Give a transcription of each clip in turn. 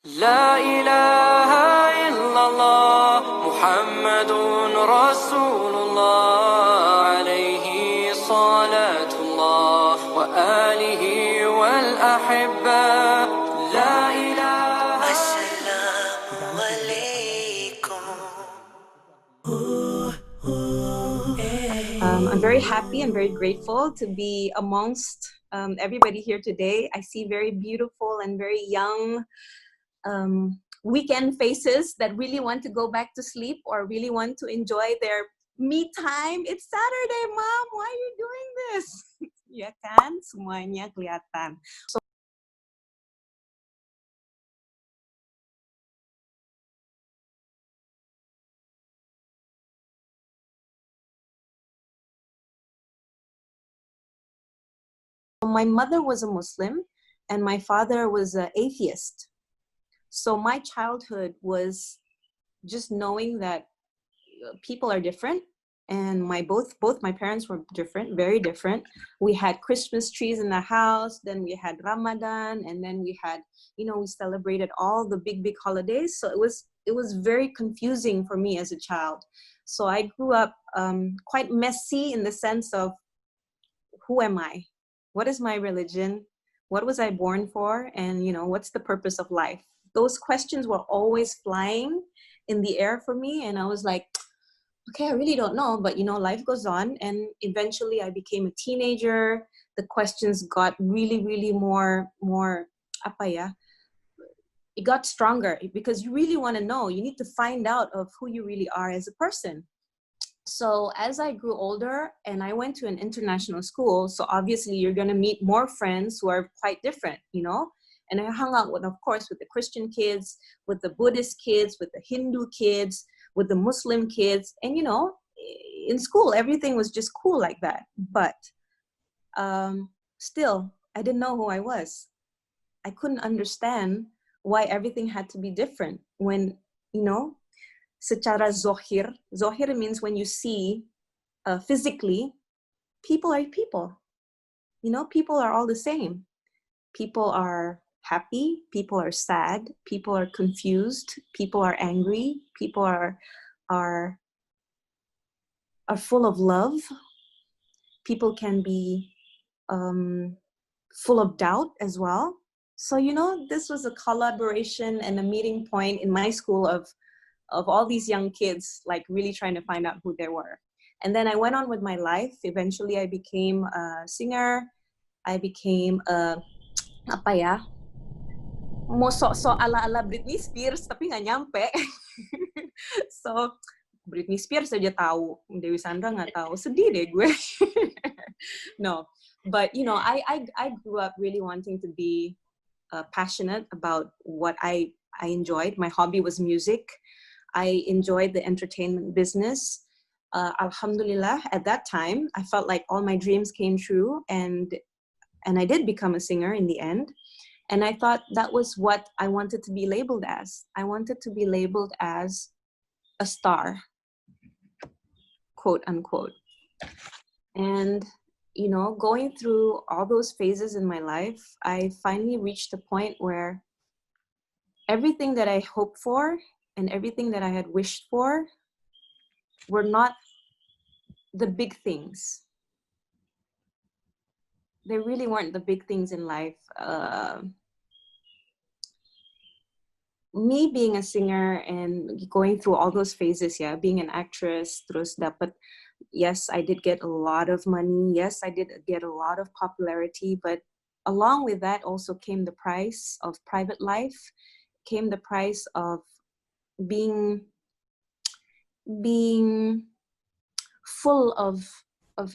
لا إله إلا الله محمد رسول الله عليه صلاة الله وآله والأحبة لا إله. السلام عليكم. I'm very happy and very grateful to be amongst everybody here today. I see very beautiful and very young weekend faces that really want to go back to sleep or really want to enjoy their me time. It's Saturday, Mom. Why are you doing this? Ya kan? Semuanya kelihatan. My mother was a Muslim and my father was an atheist. So my childhood was just knowing that people are different, and both my parents were different, very different. We had Christmas trees in the house, then we had Ramadan, and then we had, we celebrated all the big holidays. So it was very confusing for me as a child. So I grew up quite messy in the sense of, who am I? What is my religion? What was I born for? And what's the purpose of life? Those questions were always flying in the air for me, and I was like, okay, I really don't know, but life goes on. And eventually I became a teenager. The questions got really more apa ya, it got stronger, because you really want to know. You need to find out of who you really are as a person. So as I grew older and I went to an international school, so obviously you're going to meet more friends who are quite different, and I hung out with, of course, with the Christian kids, with the Buddhist kids, with the Hindu kids, with the Muslim kids. And in school everything was just cool like that. But still, I didn't know who I was. I couldn't understand why everything had to be different when, secara zohir means when you see physically, people are people. People are all the same. People are happy, people are sad, people are confused, people are angry, people are full of love. People can be full of doubt as well. So this was a collaboration and a meeting point in my school of all these young kids, like really trying to find out who they were. And then I went on with my life. Eventually I became a singer. I became a apa ya, mau sok-sok ala-ala Britney Spears tapi nggak nyampe. So Britney Spears aja tahu, Dewi Sandra nggak tahu. Sedih deh gue. No, but I grew up really wanting to be passionate about what I enjoyed. My hobby was music. I enjoyed the entertainment business. Alhamdulillah, at that time, I felt like all my dreams came true, and I did become a singer in the end. And I thought that was what I wanted to be labeled as. I wanted to be labeled as a star, quote unquote. And, going through all those phases in my life, I finally reached a point where everything that I hoped for and everything that I had wished for were not the big things. They really weren't the big things in life. Me being a singer and going through all those phases, being an actress, terus dapat, yes, I did get a lot of money. Yes, I did get a lot of popularity, but along with that also came the price of private life, came the price of being full of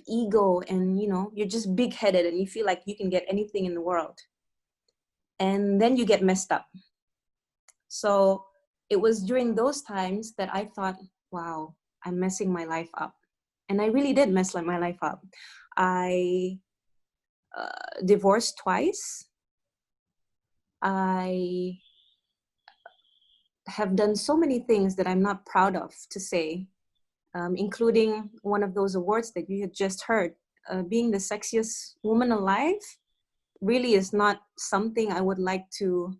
ego, and you're just big-headed and you feel like you can get anything in the world, and then you get messed up. So it was during those times that I thought, wow, I'm messing my life up. And I really did mess my life up. I divorced twice. I have done so many things that I'm not proud of to say, including one of those awards that you had just heard. Being the sexiest woman alive really is not something I would like to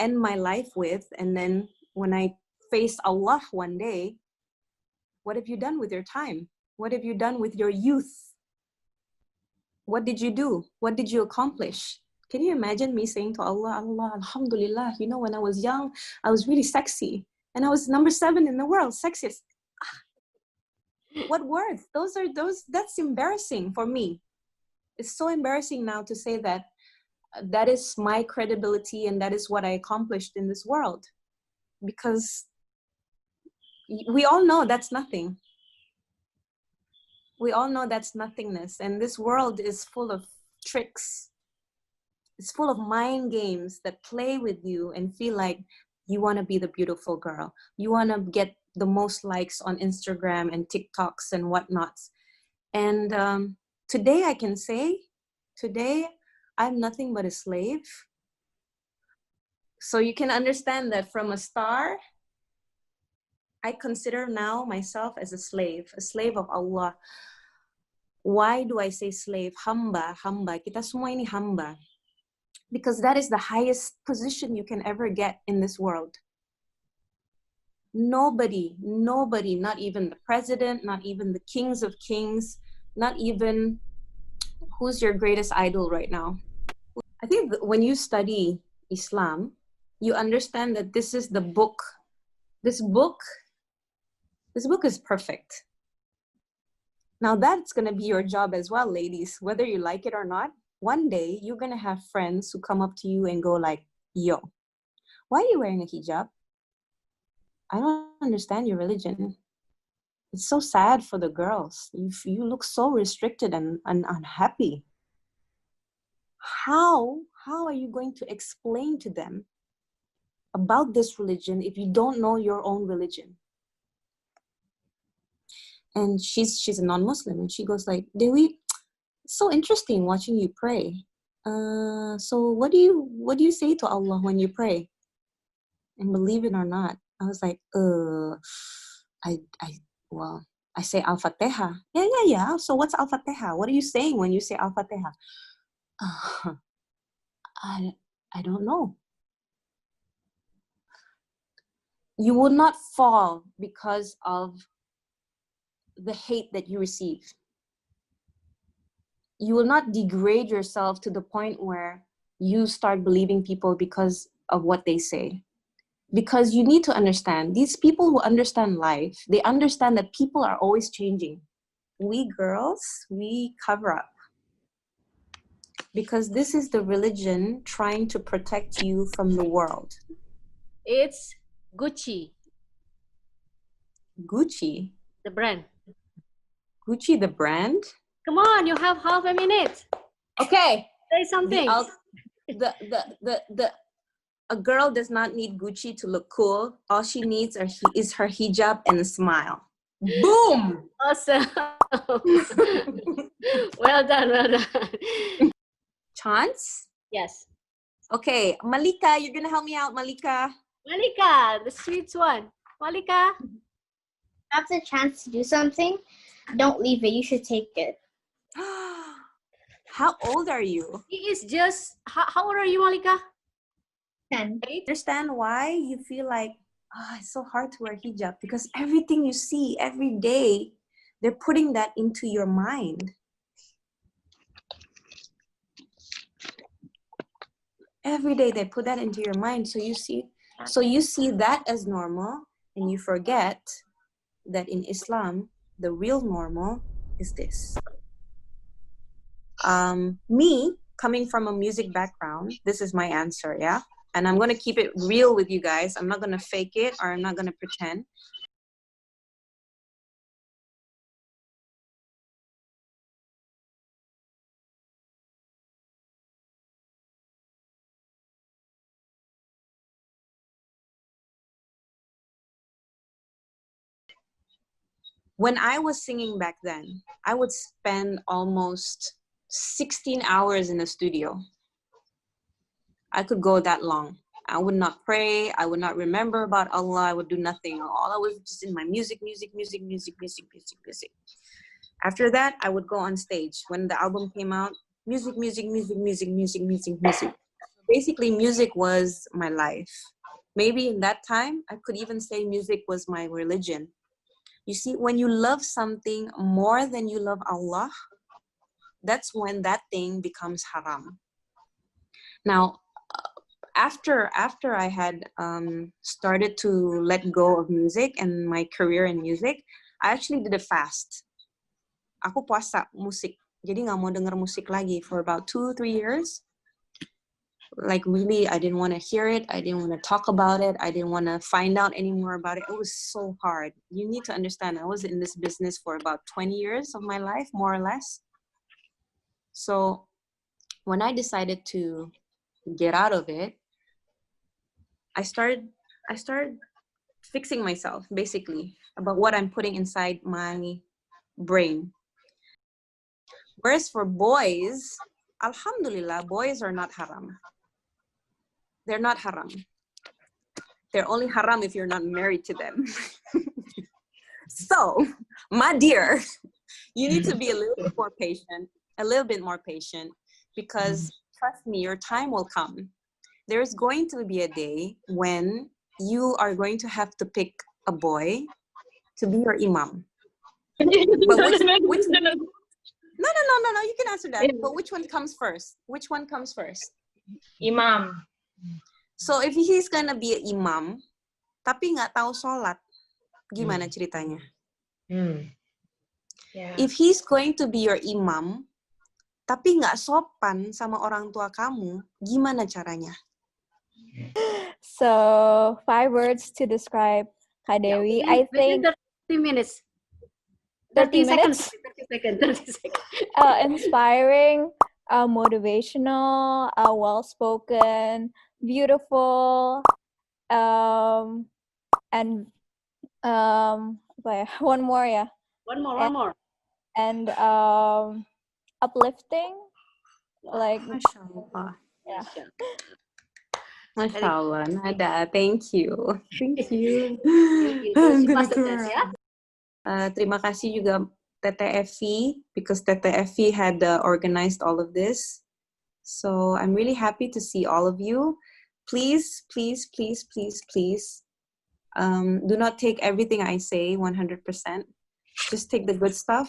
end my life with. And then when I face Allah one day, what have you done with your time? What have you done with your youth? What did you do? What did you accomplish? Can you imagine me saying to Allah, Allah, Alhamdulillah, you know, when I was young, I was really sexy. And I was number 7 in the world, sexiest. What words? That's embarrassing for me. It's so embarrassing now to say that that is my credibility and that is what I accomplished in this world. Because we all know that's nothing. We all know that's nothingness. And this world is full of tricks. It's full of mind games that play with you and feel like you want to be the beautiful girl. You want to get the most likes on Instagram and TikToks and whatnots. And today I can say, today I'm nothing but a slave. So you can understand that from a star, I consider now myself as a slave of Allah. Why do I say slave? Hamba, hamba. Kita semua ini hamba. Because that is the highest position you can ever get in this world. Nobody, not even the president, not even the kings of kings, not even who's your greatest idol right now. I think that when you study Islam, you understand that this is the book. This book is perfect. Now that's going to be your job as well, ladies, whether you like it or not. One day you're going to have friends who come up to you and go like, yo, why are you wearing a hijab? I don't understand your religion. It's so sad for the girls. You look so restricted and unhappy. How are you going to explain to them about this religion if you don't know your own religion? And she's a non-Muslim, and she goes like, Dewi, it's so interesting watching you pray. So what do you say to Allah when you pray? And believe it or not, I was like, I say Al-Fatiha. Yeah. So what's Al-Fatiha? What are you saying when you say Al-Fatiha? I don't know. You will not fall because of the hate that you receive. You will not degrade yourself to the point where you start believing people because of what they say. Because you need to understand, these people who understand life, they understand that people are always changing. We girls, we cover up. Because this is the religion trying to protect you from the world. It's Gucci. Gucci? The brand. Gucci, the brand? Come on, you have half a minute. Okay. Say something. A girl does not need Gucci to look cool. All she needs is her hijab and a smile. Boom! Awesome. Well done. Chance? Yes. Okay, Malika, you're gonna help me out, Malika. Malika, the sweet one. Malika. Have the chance to do something, don't leave it. You should take it. How old are you? He is just, how old are you, Malika? 10. I understand why you feel like, it's so hard to wear hijab, because everything you see every day, they're putting that into your mind. Every day they put that into your mind. So you see that as normal, and you forget that in Islam, the real normal is this. Me, coming from a music background, this is my answer, yeah? And I'm going to keep it real with you guys. I'm not going to fake it, or I'm not going to pretend. When I was singing back then, I would spend almost 16 hours in the studio. I could go that long. I would not pray. I would not remember about Allah. I would do nothing. All I was just in my music. After that, I would go on stage. When the album came out, music. basically music was my life. Maybe in that time, I could even say music was my religion. You see, when you love something more than you love Allah, that's when that thing becomes haram. Now, after I had started to let go of music and my career in music, I actually did a fast. Aku puasa musik, jadi nggak mau denger musik lagi for about 2-3 years. Like really, I didn't want to hear it. I didn't want to talk about it. I didn't want to find out any more about it. It was so hard. You need to understand, I was in this business for about 20 years of my life, more or less. So when I decided to get out of it, I started fixing myself, basically, about what I'm putting inside my brain. Whereas for boys, alhamdulillah, boys are not haram. They're not haram. They're only haram if you're not married to them. So, my dear, you need to be a little bit more patient, because trust me, your time will come. There's going to be a day when you are going to have to pick a boy to be your imam. But which no, you can answer that. But which one comes first? Which one comes first? Imam. So if he's gonna be an imam, tapi nggak tahu sholat, gimana ceritanya? Yeah. If he's going to be your imam, tapi nggak sopan sama orang tua kamu, gimana caranya? So 5 words to describe Kak Dewi. I think 30 minutes. 30 seconds. minutes. 30 seconds. Inspiring, motivational, well-spoken, beautiful, and one more, yeah. One more. And uplifting, like Masya Allah. yeah. Masya Allah, Nada, thank you. Thank you. So she passed the test, ya? Terima kasih juga Tete Effie, because Tete Effie had organized all of this. So I'm really happy to see all of you. Please, please, please, please, please, do not take everything I say 100%. Just take the good stuff.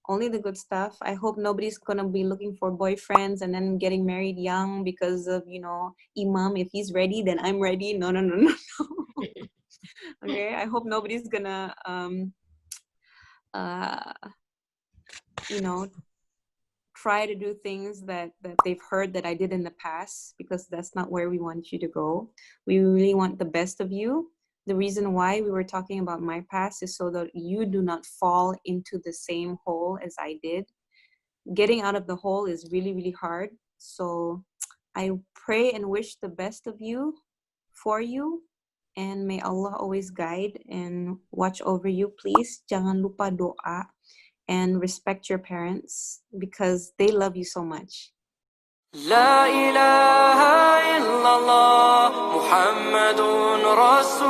Only the good stuff. I hope nobody's gonna be looking for boyfriends and then getting married young because of, imam. If he's ready, then I'm ready. No. Okay, I hope nobody's gonna try to do things that they've heard that I did in the past, because that's not where we want you to go. We really want the best of you. The reason why we were talking about my past is so that you do not fall into the same hole as I did. Getting out of the hole is really, really hard. So I pray and wish the best of you, for you, and may Allah always guide and watch over you. Please, jangan lupa doa and respect your parents, because they love you so much. لا إله إلا الله محمد رسول